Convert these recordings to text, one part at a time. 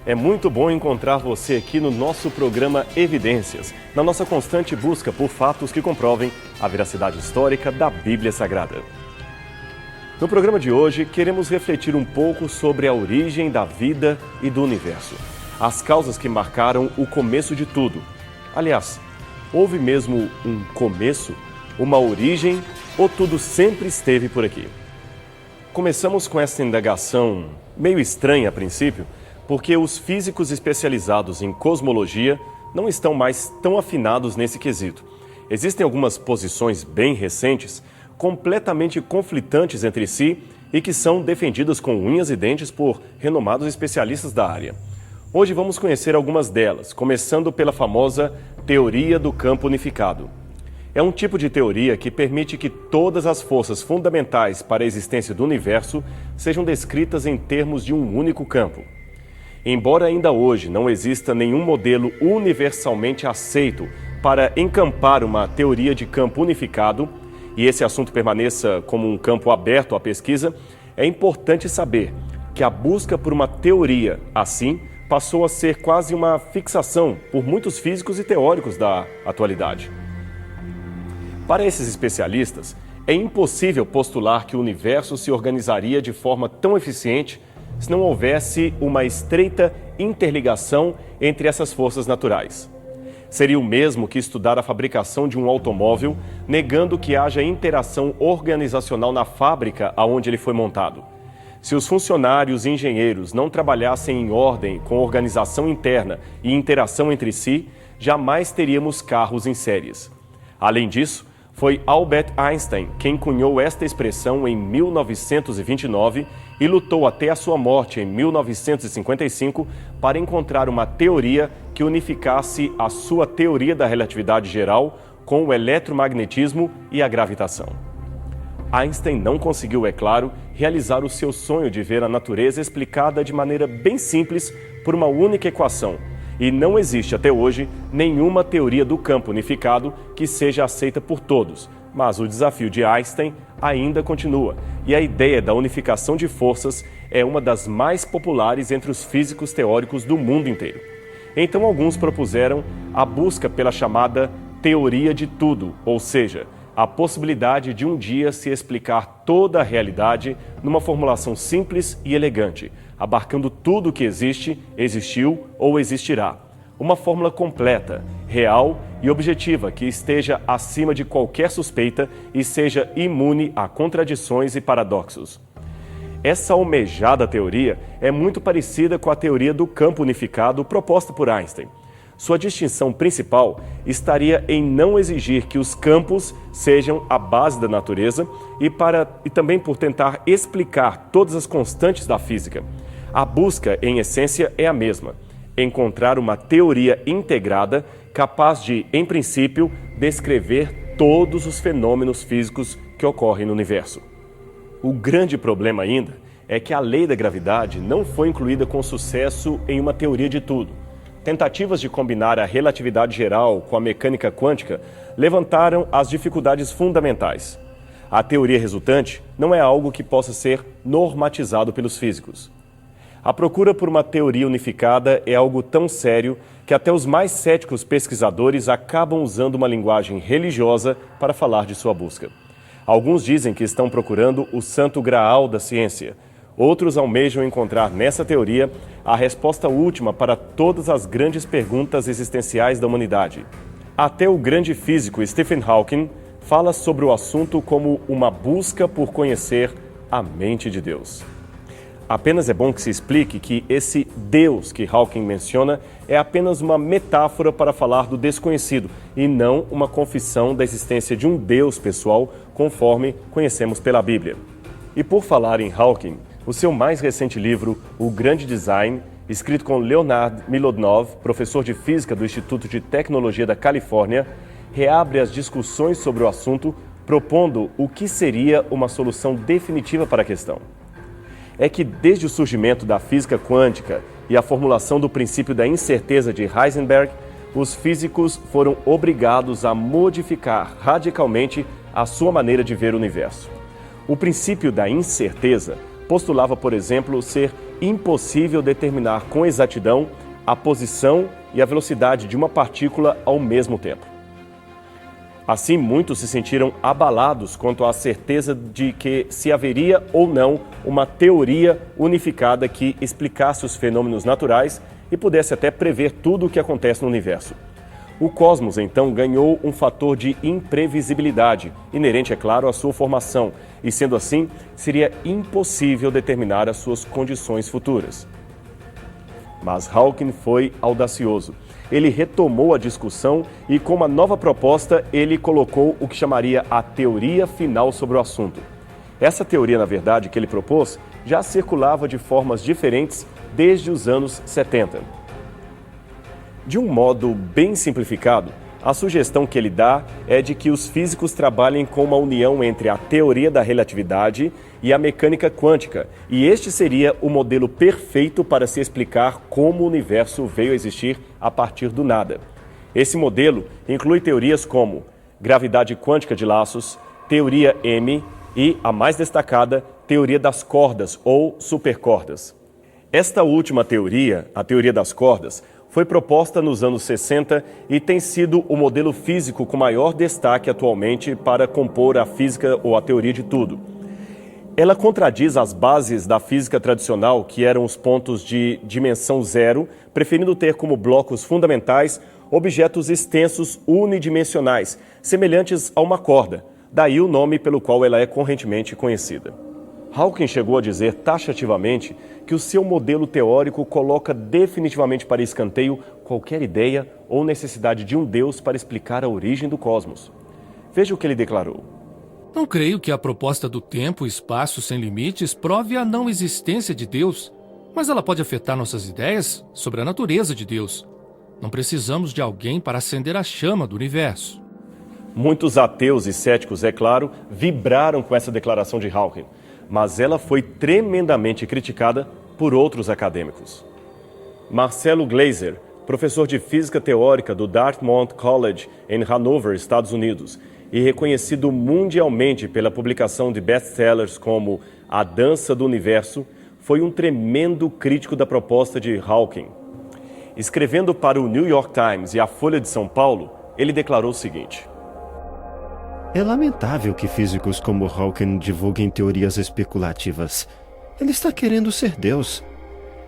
É muito bom encontrar você aqui no nosso programa Evidências, na nossa constante busca por fatos que comprovem a veracidade histórica da Bíblia Sagrada. No programa de hoje, queremos refletir um pouco sobre a origem da vida e do universo, as causas que marcaram o começo de tudo. Aliás, houve mesmo um começo, uma origem, ou tudo sempre esteve por aqui? Começamos com essa indagação meio estranha a princípio, porque os físicos especializados em cosmologia não estão mais tão afinados nesse quesito. Existem algumas posições bem recentes, completamente conflitantes entre si e que são defendidas com unhas e dentes por renomados especialistas da área. Hoje vamos conhecer algumas delas, começando pela famosa teoria do campo unificado. É um tipo de teoria que permite que todas as forças fundamentais para a existência do universo sejam descritas em termos de um único campo. Embora ainda hoje não exista nenhum modelo universalmente aceito para encampar uma teoria de campo unificado, e esse assunto permaneça como um campo aberto à pesquisa, é importante saber que a busca por uma teoria assim passou a ser quase uma fixação por muitos físicos e teóricos da atualidade. Para esses especialistas, é impossível postular que o universo se organizaria de forma tão eficiente se não houvesse uma estreita interligação entre essas forças naturais. Seria o mesmo que estudar a fabricação de um automóvel, negando que haja interação organizacional na fábrica aonde ele foi montado. Se os funcionários e engenheiros não trabalhassem em ordem, com organização interna e interação entre si, jamais teríamos carros em séries. Além disso, foi Albert Einstein quem cunhou esta expressão em 1929 e lutou até a sua morte em 1955 para encontrar uma teoria que unificasse a sua teoria da relatividade geral com o eletromagnetismo e a gravitação. Einstein não conseguiu, é claro, realizar o seu sonho de ver a natureza explicada de maneira bem simples por uma única equação. E não existe até hoje nenhuma teoria do campo unificado que seja aceita por todos. Mas o desafio de Einstein ainda continua. E a ideia da unificação de forças é uma das mais populares entre os físicos teóricos do mundo inteiro. Então alguns propuseram a busca pela chamada teoria de tudo, ou seja, a possibilidade de um dia se explicar toda a realidade numa formulação simples e elegante, abarcando tudo o que existe, existiu ou existirá. Uma fórmula completa, real e objetiva que esteja acima de qualquer suspeita e seja imune a contradições e paradoxos. Essa almejada teoria é muito parecida com a teoria do campo unificado proposta por Einstein. Sua distinção principal estaria em não exigir que os campos sejam a base da natureza e também por tentar explicar todas as constantes da física. A busca, em essência, é a mesma: encontrar uma teoria integrada capaz de, em princípio, descrever todos os fenômenos físicos que ocorrem no universo. O grande problema ainda é que a lei da gravidade não foi incluída com sucesso em uma teoria de tudo. Tentativas de combinar a relatividade geral com a mecânica quântica levantaram as dificuldades fundamentais. A teoria resultante não é algo que possa ser normatizado pelos físicos. A procura por uma teoria unificada é algo tão sério que até os mais céticos pesquisadores acabam usando uma linguagem religiosa para falar de sua busca. Alguns dizem que estão procurando o santo graal da ciência. Outros almejam encontrar nessa teoria a resposta última para todas as grandes perguntas existenciais da humanidade. Até o grande físico Stephen Hawking fala sobre o assunto como uma busca por conhecer a mente de Deus. Apenas é bom que se explique que esse Deus que Hawking menciona é apenas uma metáfora para falar do desconhecido e não uma confissão da existência de um Deus pessoal, conforme conhecemos pela Bíblia. E por falar em Hawking, o seu mais recente livro, O Grande Design, escrito com Leonard Milodnov, professor de física do Instituto de Tecnologia da Califórnia, reabre as discussões sobre o assunto, propondo o que seria uma solução definitiva para a questão. É que desde o surgimento da física quântica e a formulação do princípio da incerteza de Heisenberg, os físicos foram obrigados a modificar radicalmente a sua maneira de ver o universo. O princípio da incerteza postulava, por exemplo, ser impossível determinar com exatidão a posição e a velocidade de uma partícula ao mesmo tempo. Assim, muitos se sentiram abalados quanto à certeza de que se haveria ou não uma teoria unificada que explicasse os fenômenos naturais e pudesse até prever tudo o que acontece no universo. O cosmos, então, ganhou um fator de imprevisibilidade, inerente, é claro, à sua formação, e sendo assim, seria impossível determinar as suas condições futuras. Mas Hawking foi audacioso. Ele retomou a discussão e, com uma nova proposta, ele colocou o que chamaria a teoria final sobre o assunto. Essa teoria, na verdade, que ele propôs, já circulava de formas diferentes desde os anos 70. De um modo bem simplificado, a sugestão que ele dá é de que os físicos trabalhem com uma união entre a teoria da relatividade e a mecânica quântica, e este seria o modelo perfeito para se explicar como o universo veio a existir a partir do nada. Esse modelo inclui teorias como gravidade quântica de laços, teoria M e, a mais destacada, teoria das cordas ou supercordas. Esta última teoria, a teoria das cordas, foi proposta nos anos 60 e tem sido o modelo físico com maior destaque atualmente para compor a física ou a teoria de tudo. Ela contradiz as bases da física tradicional, que eram os pontos de dimensão zero, preferindo ter como blocos fundamentais objetos extensos unidimensionais, semelhantes a uma corda, daí o nome pelo qual ela é correntemente conhecida. Hawking chegou a dizer taxativamente que o seu modelo teórico coloca definitivamente para escanteio qualquer ideia ou necessidade de um Deus para explicar a origem do cosmos. Veja o que ele declarou. Não creio que a proposta do tempo e espaço sem limites prove a não existência de Deus, mas ela pode afetar nossas ideias sobre a natureza de Deus. Não precisamos de alguém para acender a chama do universo. Muitos ateus e céticos, é claro, vibraram com essa declaração de Hawking, mas ela foi tremendamente criticada por outros acadêmicos. Marcelo Gleiser, professor de física teórica do Dartmouth College em Hanover, Estados Unidos, e reconhecido mundialmente pela publicação de best-sellers como A Dança do Universo, foi um tremendo crítico da proposta de Hawking. Escrevendo para o New York Times e a Folha de São Paulo, ele declarou o seguinte: É lamentável que físicos como Hawking divulguem teorias especulativas. Ele está querendo ser Deus.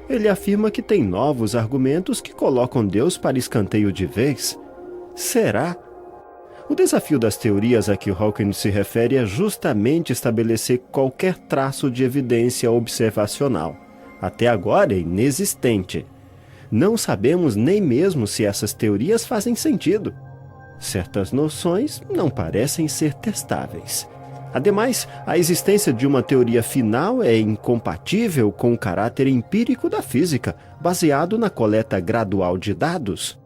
Ele afirma que tem novos argumentos que colocam Deus para escanteio de vez. Será? O desafio das teorias a que Hawking se refere é justamente estabelecer qualquer traço de evidência observacional. Até agora é inexistente. Não sabemos nem mesmo se essas teorias fazem sentido. Certas noções não parecem ser testáveis. Ademais, a existência de uma teoria final é incompatível com o caráter empírico da física, baseado na coleta gradual de dados.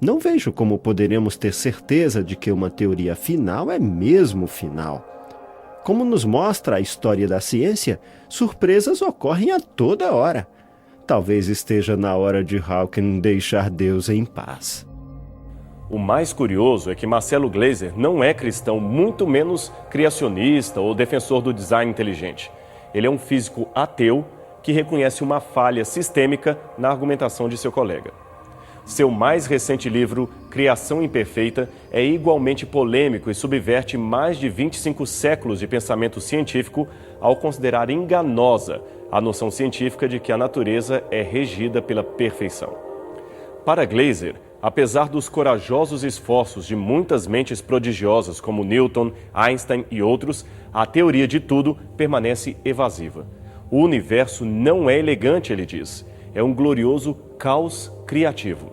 Não vejo como poderemos ter certeza de que uma teoria final é mesmo final. Como nos mostra a história da ciência, surpresas ocorrem a toda hora. Talvez esteja na hora de Hawking deixar Deus em paz. O mais curioso é que Marcelo Gleiser não é cristão, muito menos criacionista ou defensor do design inteligente. Ele é um físico ateu que reconhece uma falha sistêmica na argumentação de seu colega. Seu mais recente livro, Criação Imperfeita, é igualmente polêmico e subverte mais de 25 séculos de pensamento científico ao considerar enganosa a noção científica de que a natureza é regida pela perfeição. Para Gleiser, apesar dos corajosos esforços de muitas mentes prodigiosas como Newton, Einstein e outros, a teoria de tudo permanece evasiva. O universo não é elegante, ele diz. É um glorioso caos criativo.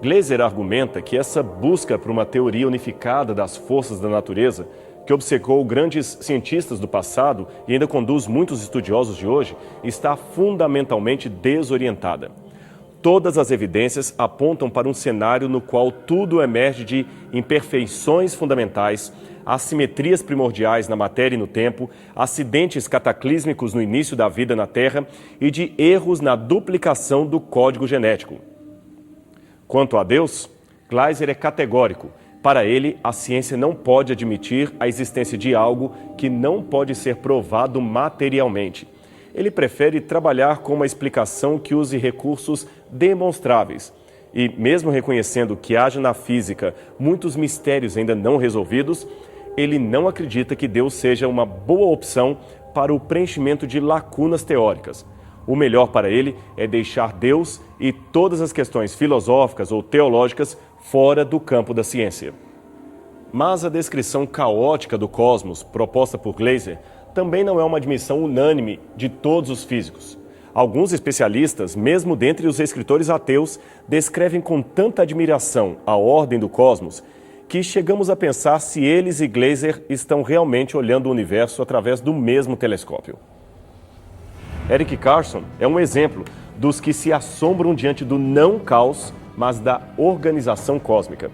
Gleiser argumenta que essa busca por uma teoria unificada das forças da natureza, que obcecou grandes cientistas do passado e ainda conduz muitos estudiosos de hoje, está fundamentalmente desorientada. Todas as evidências apontam para um cenário no qual tudo emerge de imperfeições fundamentais, assimetrias primordiais na matéria e no tempo, acidentes cataclísmicos no início da vida na Terra e de erros na duplicação do código genético. Quanto a Deus, Gleiser é categórico. Para ele, a ciência não pode admitir a existência de algo que não pode ser provado materialmente. ele prefere trabalhar com uma explicação que use recursos demonstráveis. E, mesmo reconhecendo que haja na física muitos mistérios ainda não resolvidos, ele não acredita que Deus seja uma boa opção para o preenchimento de lacunas teóricas. O melhor para ele é deixar Deus e todas as questões filosóficas ou teológicas fora do campo da ciência. Mas a descrição caótica do cosmos proposta por Glaser também não é uma admissão unânime de todos os físicos. Alguns especialistas, mesmo dentre os escritores ateus, descrevem com tanta admiração a ordem do cosmos que chegamos a pensar se eles e Glaser estão realmente olhando o universo através do mesmo telescópio. Eric Carson é um exemplo dos que se assombram diante do não caos, mas da organização cósmica.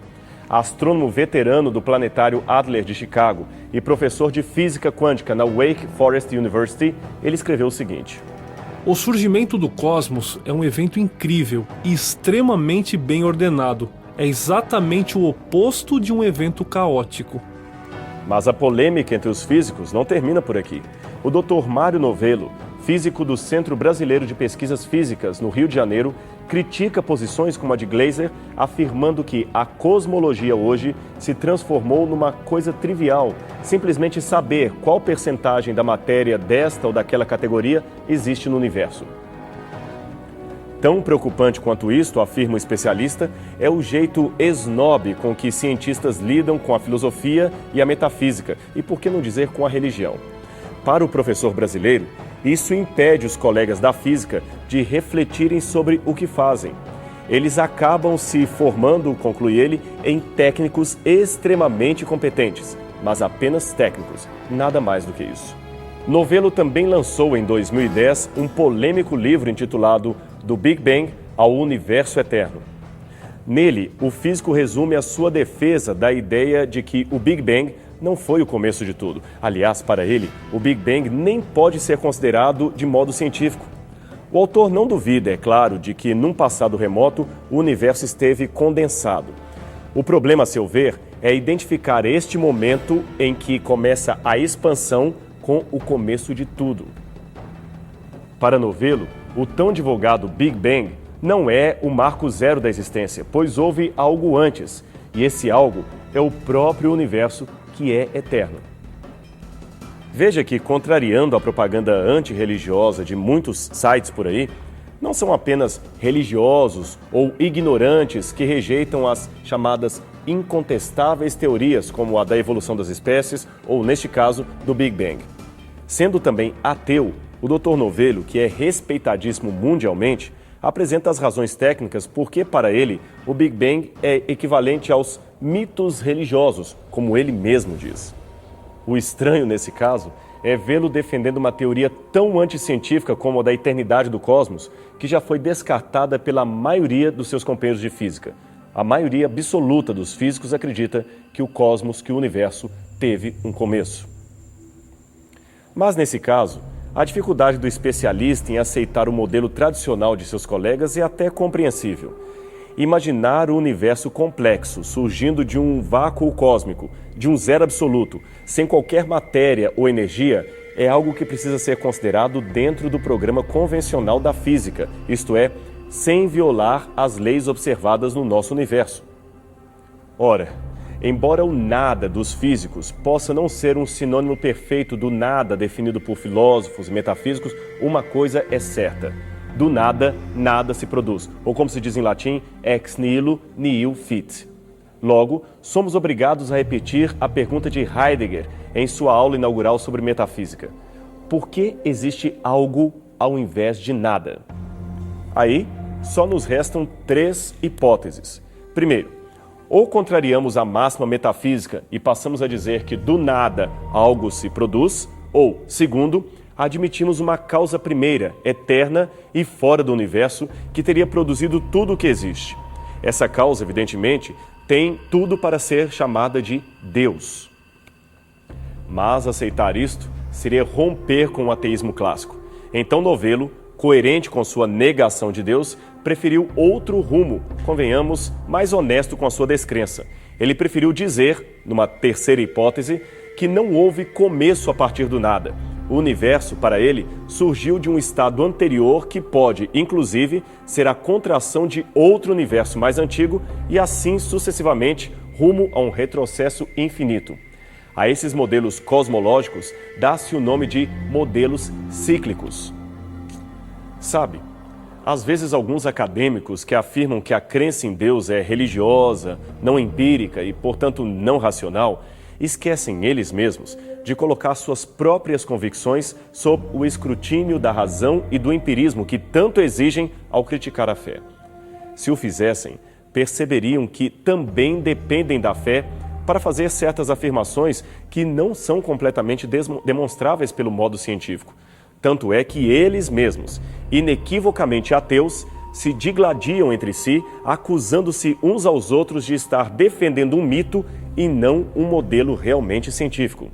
Astrônomo veterano do Planetário Adler de Chicago e professor de física quântica na Wake Forest University, ele escreveu o seguinte: o surgimento do cosmos é um evento incrível e extremamente bem ordenado. É exatamente o oposto de um evento caótico. Mas a polêmica entre os físicos não termina por aqui. O Dr. Mário Novello, físico do Centro Brasileiro de Pesquisas Físicas, no Rio de Janeiro, critica posições como a de Glaser, afirmando que a cosmologia hoje se transformou numa coisa trivial, simplesmente saber qual percentagem da matéria desta ou daquela categoria existe no universo. Tão preocupante quanto isto, afirma o especialista, é o jeito snob com que cientistas lidam com a filosofia e a metafísica, e por que não dizer com a religião. Para o professor brasileiro, isso impede os colegas da física de refletirem sobre o que fazem. Eles acabam se formando, conclui ele, em técnicos extremamente competentes, mas apenas técnicos, nada mais do que isso. Novello também lançou em 2010 um polêmico livro intitulado Do Big Bang ao Universo Eterno. Nele, o físico resume a sua defesa da ideia de que o Big Bang não foi o começo de tudo. Aliás, para ele, o Big Bang nem pode ser considerado de modo científico. O autor não duvida, é claro, de que num passado remoto o universo esteve condensado. O problema, a seu ver, é identificar este momento em que começa a expansão com o começo de tudo. Para Novello, o tão divulgado Big Bang não é o marco zero da existência, pois houve algo antes, e esse algo é o próprio universo, que é eterno. Veja que, contrariando a propaganda antirreligiosa de muitos sites por aí, não são apenas religiosos ou ignorantes que rejeitam as chamadas incontestáveis teorias, como a da evolução das espécies ou, neste caso, do Big Bang. Sendo também ateu, o Dr. Novello, que é respeitadíssimo mundialmente, apresenta as razões técnicas porque, para ele, o Big Bang é equivalente aos mitos religiosos, como ele mesmo diz. O estranho, nesse caso, é vê-lo defendendo uma teoria tão anticientífica como a da eternidade do cosmos, que já foi descartada pela maioria dos seus companheiros de física. A maioria absoluta dos físicos acredita que o cosmos, que o universo, teve um começo. Mas, nesse caso, a dificuldade do especialista em aceitar o modelo tradicional de seus colegas é até compreensível. Imaginar o universo complexo, surgindo de um vácuo cósmico, de um zero absoluto, sem qualquer matéria ou energia, é algo que precisa ser considerado dentro do programa convencional da física, isto é, sem violar as leis observadas no nosso universo. Ora, embora o nada dos físicos possa não ser um sinônimo perfeito do nada definido por filósofos e metafísicos, uma coisa é certa: do nada, nada se produz, ou como se diz em latim, ex nihilo nihil fit. Logo, somos obrigados a repetir a pergunta de Heidegger em sua aula inaugural sobre metafísica: por que existe algo ao invés de nada? Aí, só nos restam 3 hipóteses. Primeiro, ou contrariamos a máxima metafísica e passamos a dizer que do nada algo se produz, ou, segundo, admitimos uma causa primeira, eterna e fora do universo, que teria produzido tudo o que existe. Essa causa, evidentemente, tem tudo para ser chamada de Deus. Mas aceitar isto seria romper com o ateísmo clássico. Então Novello, coerente com sua negação de Deus, preferiu outro rumo, convenhamos, mais honesto com a sua descrença. Ele preferiu dizer, numa terceira hipótese, que não houve começo a partir do nada, O universo, para ele, surgiu de um estado anterior que pode, inclusive, ser a contração de outro universo mais antigo e assim sucessivamente rumo a um retrocesso infinito. A esses modelos cosmológicos dá-se o nome de modelos cíclicos. Sabe, às vezes alguns acadêmicos que afirmam que a crença em Deus é religiosa, não empírica e, portanto, não racional, esquecem eles mesmos de colocar suas próprias convicções sob o escrutínio da razão e do empirismo que tanto exigem ao criticar a fé. Se o fizessem, perceberiam que também dependem da fé para fazer certas afirmações que não são completamente demonstráveis pelo modo científico. Tanto é que eles mesmos, inequivocamente ateus, se digladiam entre si, acusando-se uns aos outros de estar defendendo um mito e não um modelo realmente científico.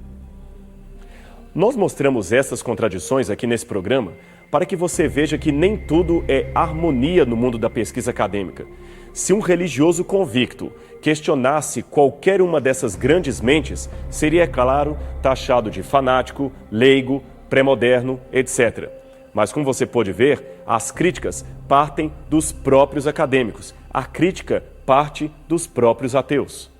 Nós mostramos essas contradições aqui nesse programa para que você veja que nem tudo é harmonia no mundo da pesquisa acadêmica. Se um religioso convicto questionasse qualquer uma dessas grandes mentes, seria, é claro, taxado de fanático, leigo, pré-moderno, etc. Mas, como você pode ver, as críticas partem dos próprios acadêmicos. A crítica parte dos próprios ateus.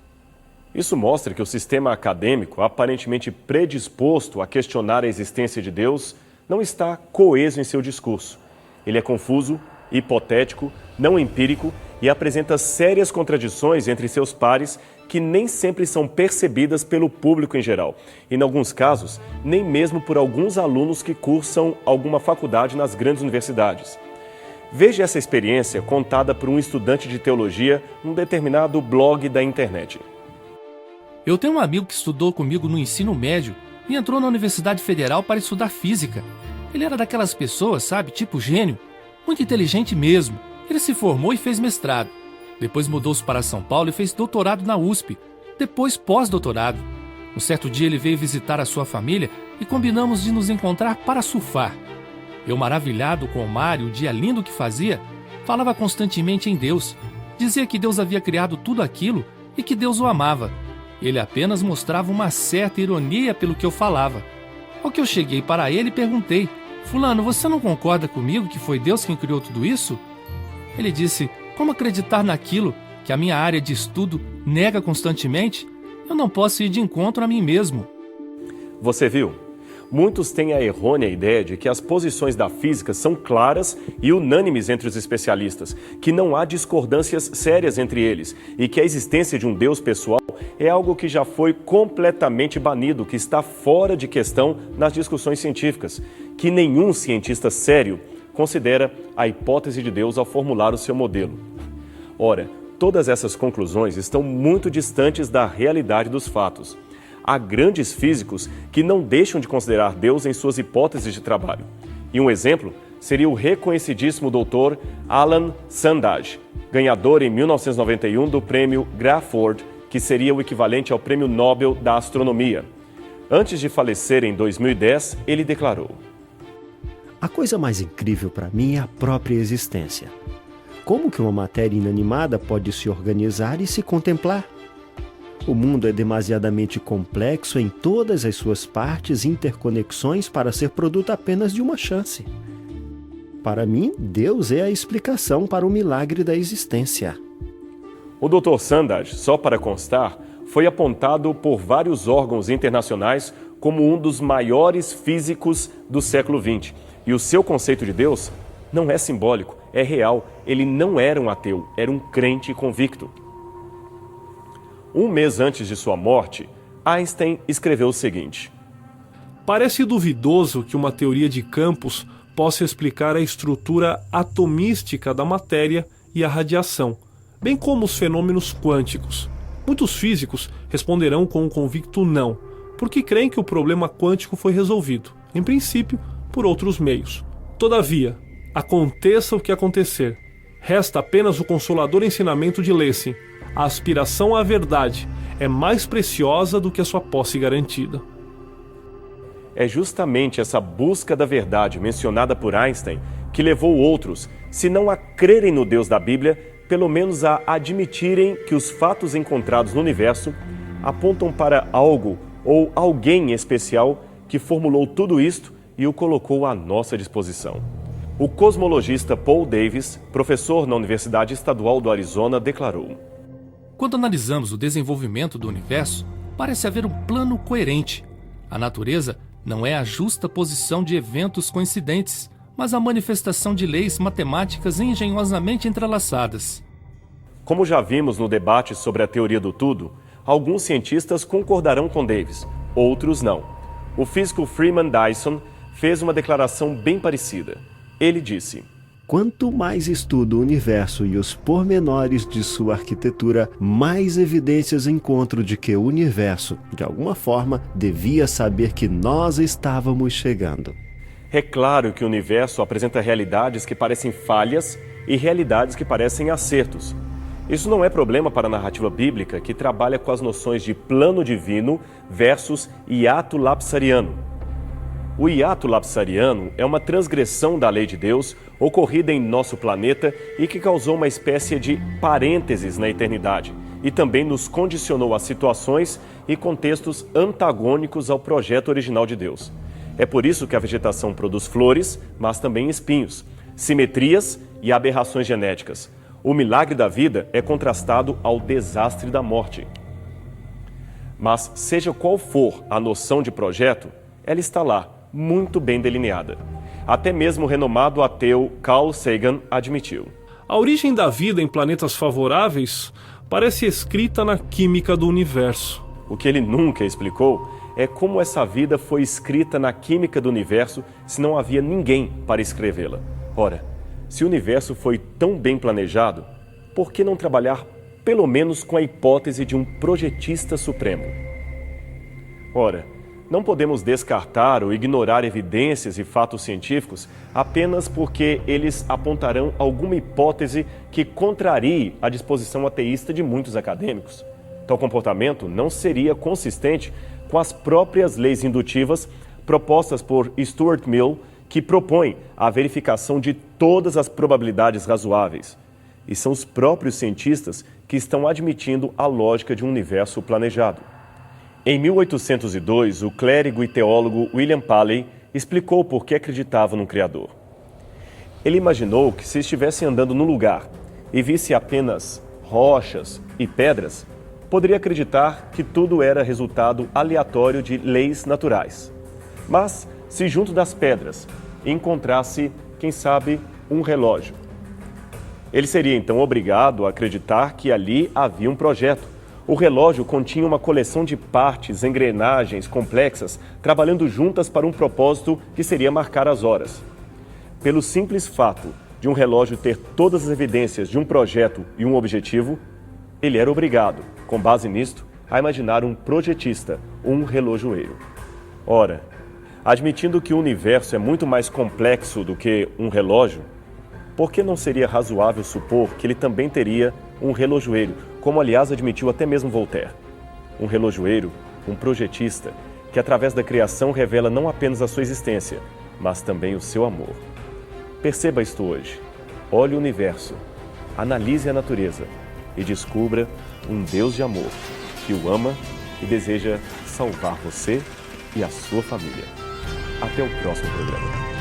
Isso mostra que o sistema acadêmico, aparentemente predisposto a questionar a existência de Deus, não está coeso em seu discurso. Ele é confuso, hipotético, não empírico e apresenta sérias contradições entre seus pares que nem sempre são percebidas pelo público em geral. E, em alguns casos, nem mesmo por alguns alunos que cursam alguma faculdade nas grandes universidades. Veja essa experiência contada por um estudante de teologia num determinado blog da internet. Eu tenho um amigo que estudou comigo no ensino médio e entrou na Universidade Federal para estudar física. Ele era daquelas pessoas, sabe, tipo gênio, muito inteligente mesmo. Ele se formou e fez mestrado. Depois mudou-se para São Paulo e fez doutorado na USP. Depois pós-doutorado. Um certo dia ele veio visitar a sua família e combinamos de nos encontrar para surfar. Eu, maravilhado com o mar e o dia lindo que fazia, falava constantemente em Deus. Dizia que Deus havia criado tudo aquilo e que Deus o amava. Ele apenas mostrava uma certa ironia pelo que eu falava. Ao que eu cheguei para ele e perguntei: "Fulano, você não concorda comigo que foi Deus quem criou tudo isso?" Ele disse: "Como acreditar naquilo que a minha área de estudo nega constantemente? Eu não posso ir de encontro a mim mesmo." Você viu? Muitos têm a errônea ideia de que as posições da física são claras e unânimes entre os especialistas, que não há discordâncias sérias entre eles e que a existência de um Deus pessoal é algo que já foi completamente banido, que está fora de questão nas discussões científicas, que nenhum cientista sério considera a hipótese de Deus ao formular o seu modelo. Ora, todas essas conclusões estão muito distantes da realidade dos fatos. Há grandes físicos que não deixam de considerar Deus em suas hipóteses de trabalho. E um exemplo seria o reconhecidíssimo doutor Alan Sandage, ganhador em 1991 do prêmio Crafoord, que seria o equivalente ao Prêmio Nobel da Astronomia. Antes de falecer em 2010, ele declarou: "A coisa mais incrível para mim é a própria existência. Como que uma matéria inanimada pode se organizar e se contemplar? O mundo é demasiadamente complexo em todas as suas partes e interconexões para ser produto apenas de uma chance. Para mim, Deus é a explicação para o milagre da existência." O Dr. Sandage, só para constar, foi apontado por vários órgãos internacionais como um dos maiores físicos do século XX. E o seu conceito de Deus não é simbólico, é real. Ele não era um ateu, era um crente convicto. Um mês antes de sua morte, Einstein escreveu o seguinte: "Parece duvidoso que uma teoria de campos possa explicar a estrutura atomística da matéria e a radiação, bem como os fenômenos quânticos. Muitos físicos responderão com um convicto não, porque creem que o problema quântico foi resolvido, em princípio, por outros meios. Todavia, aconteça o que acontecer, resta apenas o consolador ensinamento de Lessing: a aspiração à verdade é mais preciosa do que a sua posse garantida." É justamente essa busca da verdade mencionada por Einstein que levou outros, se não a crerem no Deus da Bíblia, pelo menos a admitirem que os fatos encontrados no universo apontam para algo ou alguém especial que formulou tudo isto e o colocou à nossa disposição. O cosmologista Paul Davies, professor na Universidade Estadual do Arizona, declarou: Quando analisamos o desenvolvimento do universo, parece haver um plano coerente. A natureza não é a justa posição de eventos coincidentes, mas a manifestação de leis matemáticas engenhosamente entrelaçadas. Como já vimos no debate sobre a teoria do tudo, alguns cientistas concordarão com Davies, outros não. O físico Freeman Dyson fez uma declaração bem parecida. Ele disse: Quanto mais estudo o universo e os pormenores de sua arquitetura, mais evidências encontro de que o universo, de alguma forma, devia saber que nós estávamos chegando. É claro que o universo apresenta realidades que parecem falhas e realidades que parecem acertos. Isso não é problema para a narrativa bíblica, que trabalha com as noções de plano divino versus hiato lapsariano. O hiato lapsariano é uma transgressão da lei de Deus ocorrida em nosso planeta e que causou uma espécie de parênteses na eternidade e também nos condicionou a situações e contextos antagônicos ao projeto original de Deus. É por isso que a vegetação produz flores, mas também espinhos, simetrias e aberrações genéticas. O milagre da vida é contrastado ao desastre da morte. Mas seja qual for a noção de projeto, ela está lá, muito bem delineada. Até mesmo o renomado ateu Carl Sagan admitiu: A origem da vida em planetas favoráveis parece escrita na química do universo. O que ele nunca explicou é como essa vida foi escrita na química do universo se não havia ninguém para escrevê-la. Ora, se o universo foi tão bem planejado, por que não trabalhar pelo menos com a hipótese de um projetista supremo? Ora, não podemos descartar ou ignorar evidências e fatos científicos apenas porque eles apontarão alguma hipótese que contrarie a disposição ateísta de muitos acadêmicos. Tal comportamento não seria consistente com as próprias leis indutivas propostas por Stuart Mill, que propõe a verificação de todas as probabilidades razoáveis. E são os próprios cientistas que estão admitindo a lógica de um universo planejado. Em 1802, o clérigo e teólogo William Paley explicou por que acreditava no Criador. Ele imaginou que se estivesse andando num lugar e visse apenas rochas e pedras, poderia acreditar que tudo era resultado aleatório de leis naturais. Mas, se junto das pedras encontrasse, quem sabe, um relógio, ele seria então obrigado a acreditar que ali havia um projeto. O relógio continha uma coleção de partes, engrenagens complexas, trabalhando juntas para um propósito que seria marcar as horas. Pelo simples fato de um relógio ter todas as evidências de um projeto e um objetivo, ele era obrigado, com base nisto, a imaginar um projetista, um relojoeiro. Ora, admitindo que o universo é muito mais complexo do que um relógio, por que não seria razoável supor que ele também teria um relojoeiro, como aliás admitiu até mesmo Voltaire? Um relojoeiro, um projetista, que através da criação revela não apenas a sua existência, mas também o seu amor. Perceba isto hoje. Olhe o universo, analise a natureza e descubra um Deus de amor que o ama e deseja salvar você e a sua família. Até o próximo programa.